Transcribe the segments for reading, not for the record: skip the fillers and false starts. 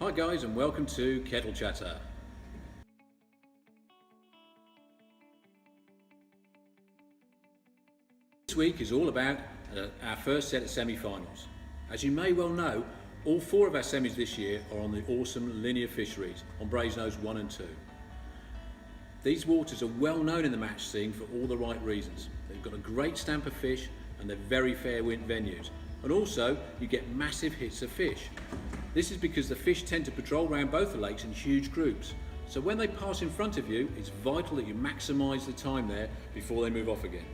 Hi guys, and welcome to Kettle Chatter. This week is all about our first set of semi-finals. As you may well know, all four of our semis this year are on the awesome linear fisheries on Brasenose 1 and 2. These waters are well known in the match scene for all the right reasons. They've got a great stamp of fish and they're very fair wind venues. And also, you get massive hits of fish. This is because the fish tend to patrol around both the lakes in huge groups. So when they pass in front of you, it's vital that you maximise the time there before they move off again.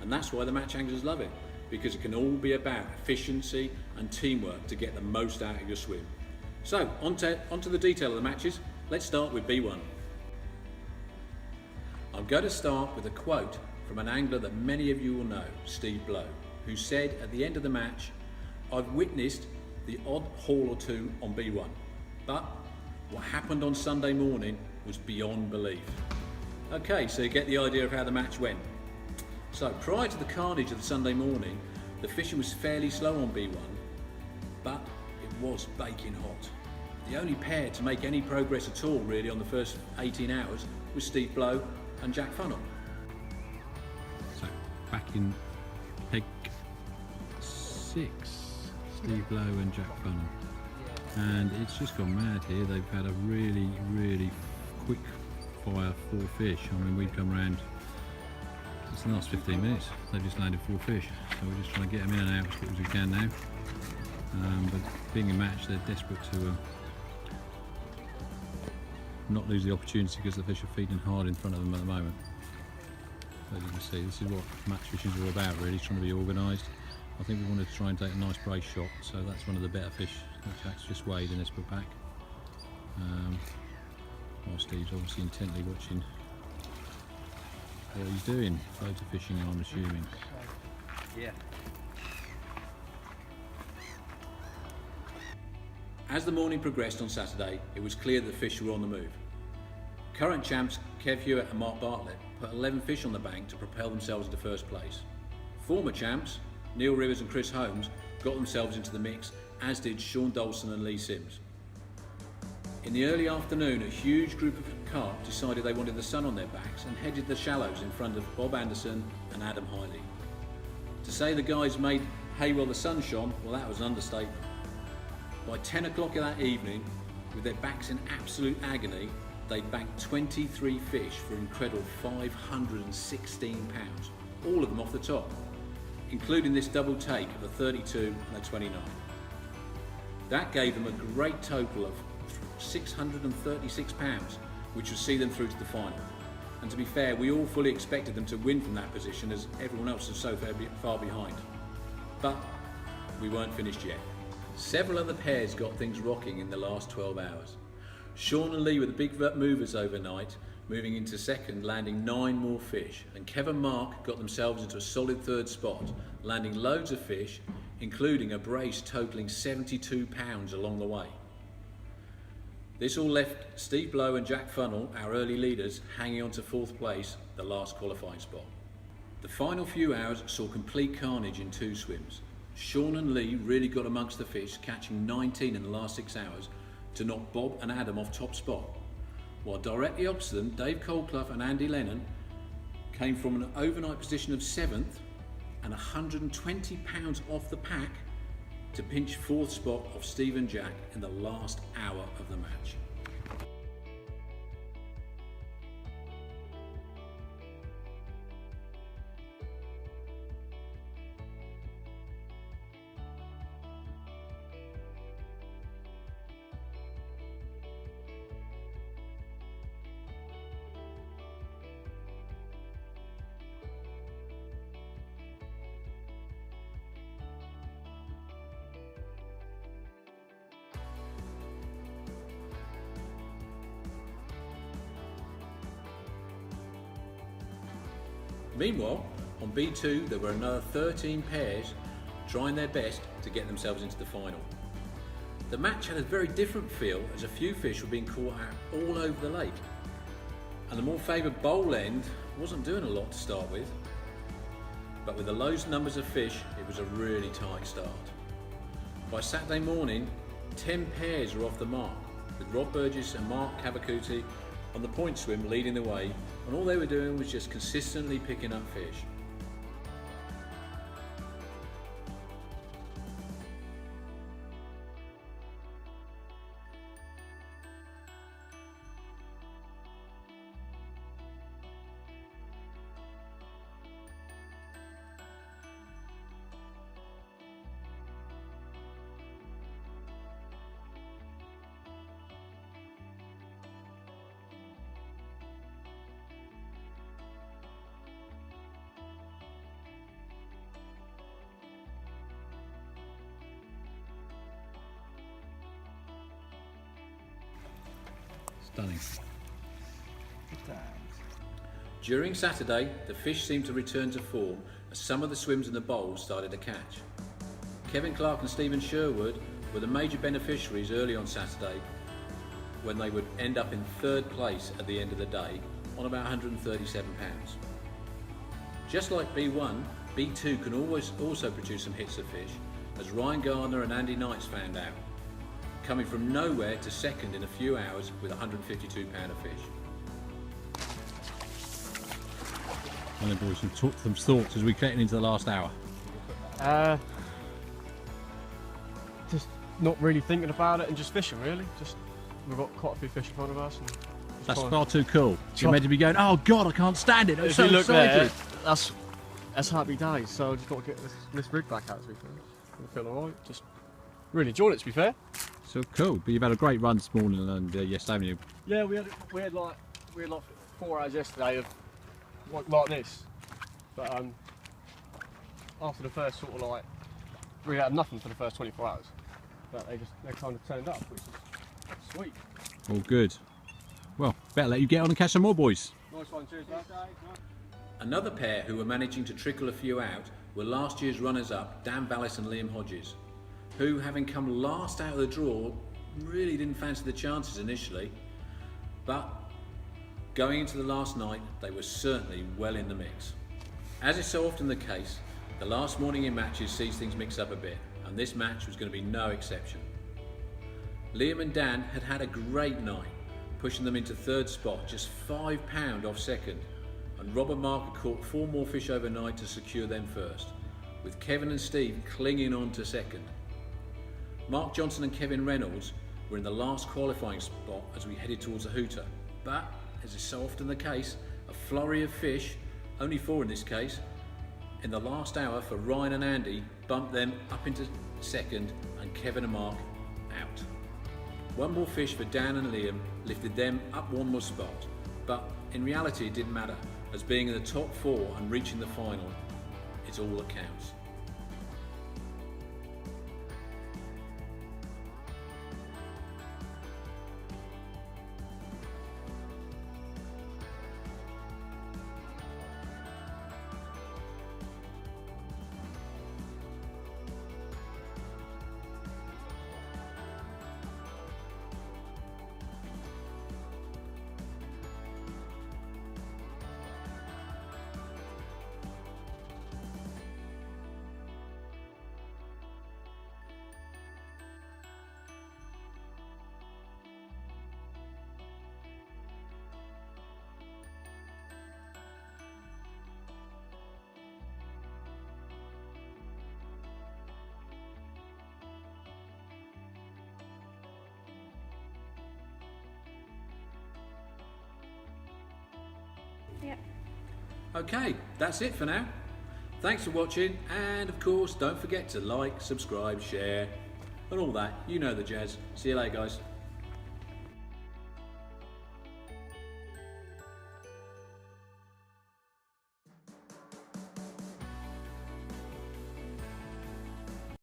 And that's why the match anglers love it, because it can all be about efficiency and teamwork to get the most out of your swim. So, onto the detail of the matches. Let's start with B1. I'm going to start with a quote from an angler that many of you will know, Steve Blow, who said at the end of the match, "I've witnessed the odd haul or two on B1, but what happened on Sunday morning was beyond belief." Okay, so you get the idea of how the match went. So prior to the carnage of the Sunday morning, the fishing was fairly slow on B1, but it was baking hot. The only pair to make any progress at all really on the first 18 hours was Steve Blow and Jack Funnell. So back in peg 6, Steve Blow and Jack Funnell, and it's just gone mad here. They've had a really quick fire 4 fish. I mean, we've come round just the last 15 minutes, they've just landed 4 fish, so we're just trying to get them in and out as quick as we can now. But being a match, they're desperate to not lose the opportunity because the fish are feeding hard in front of them at the moment. So as you can see, this is what match fishing is all about really, trying to be organised. I think we wanted to try and take a nice brace shot, so that's one of the better fish that Jack's just weighed in this put back. While Steve's obviously intently watching what he's doing. Loads of fishing, I'm assuming. Yeah. As the morning progressed on Saturday, it was clear that the fish were on the move. Current champs Kev Hewitt and Mark Bartlett put 11 fish on the bank to propel themselves into first place. Former champs Neil Rivers and Chris Holmes got themselves into the mix, as did Sean Dolson and Lee Sims. In the early afternoon, a huge group of carp decided they wanted the sun on their backs and headed the shallows in front of Bob Anderson and Adam Hiley. To say the guys made hay while the sun shone, well, that was an understatement. By 10 o'clock of that evening, with their backs in absolute agony, they'd banked 23 fish for an incredible 516 pounds, all of them off the top, including this double take of a 32 and a 29. That gave them a great total of 636 pounds, which would see them through to the final. And to be fair, we all fully expected them to win from that position, as everyone else was so far behind. But we weren't finished yet. Several other pairs got things rocking in the last 12 hours. Sean and Lee were the big movers overnight, moving into second, landing 9 more fish, and Kev and Mark got themselves into a solid third spot, landing loads of fish, including a brace totalling 72 pounds along the way. This all left Steve Blow and Jack Funnell, our early leaders, hanging on to 4th place, the last qualifying spot. The final few hours saw complete carnage in 2 swims. Sean and Lee really got amongst the fish, catching 19 in the last 6 hours to knock Bob and Adam off top spot. While directly opposite them, Dave Coldclough and Andy Lennon came from an overnight position of 7th and 120 pounds off the pack to pinch 4th spot of Steve and Jack in the last hour of the match. Meanwhile, on B2 there were another 13 pairs trying their best to get themselves into the final. The match had a very different feel, as a few fish were being caught out all over the lake, and the more favoured bowl end wasn't doing a lot to start with. But with the low numbers of fish, it was a really tight start. By Saturday morning, 10 pairs were off the mark, with Rob Burgess and Mark Cavacuti on the point swim leading the way, and all they were doing was just consistently picking up fish. Stunning. During Saturday, the fish seemed to return to form as some of the swims in the bowls started to catch. Kevin Clark and Stephen Sherwood were the major beneficiaries early on Saturday, when they would end up in 3rd place at the end of the day on about 137 pounds. Just like B1, B2 can always also produce some hits of fish, as Ryan Gardner and Andy Knights found out, coming from nowhere to 2nd in a few hours with 152 pound of fish. And then boys, some thoughts as we're getting into the last hour. Just not really thinking about it and just fishing really. Just we've got quite a few fish in front of us. And That's far too cool. You're meant to be going, oh God, I can't stand it. I'm if so you look excited. there, that's happy days. So I just got to get this rig back out to be fair. I feel alright. Just really enjoyed it to be fair. So cool. But you've had a great run this morning and yesterday, haven't you? Yeah, we had like 4 hours yesterday of like this, but after the first sort of like we had nothing for the first 24 hours, but they kind of turned up, which is sweet. All good. Well, better let you get on and catch some more, boys. Nice one, cheers, mate. Another pair who were managing to trickle a few out were last year's runners-up Dan Vallis and Liam Hodges, who, having come last out of the draw, really didn't fancy the chances initially, but going into the last night they were certainly well in the mix. As is so often the case, the last morning in matches sees things mix up a bit, and this match was going to be no exception. Liam and Dan had had a great night, pushing them into 3rd spot, just £5 off 2nd, and Rob and Mark had caught 4 more fish overnight to secure them 1st, with Kevin and Steve clinging on to 2nd. Mark Johnson and Kevin Reynolds were in the last qualifying spot as we headed towards the hooter, but as is so often the case, a flurry of fish, only 4 in this case, in the last hour for Ryan and Andy bumped them up into 2nd and Kevin and Mark out. 1 more fish for Dan and Liam lifted them up 1 more spot, but in reality it didn't matter, as being in the top 4 and reaching the final is all that counts. Yep. Okay, that's it for now. Thanks for watching, and of course don't forget to like, subscribe, share and all that. You know the jazz. See you later guys.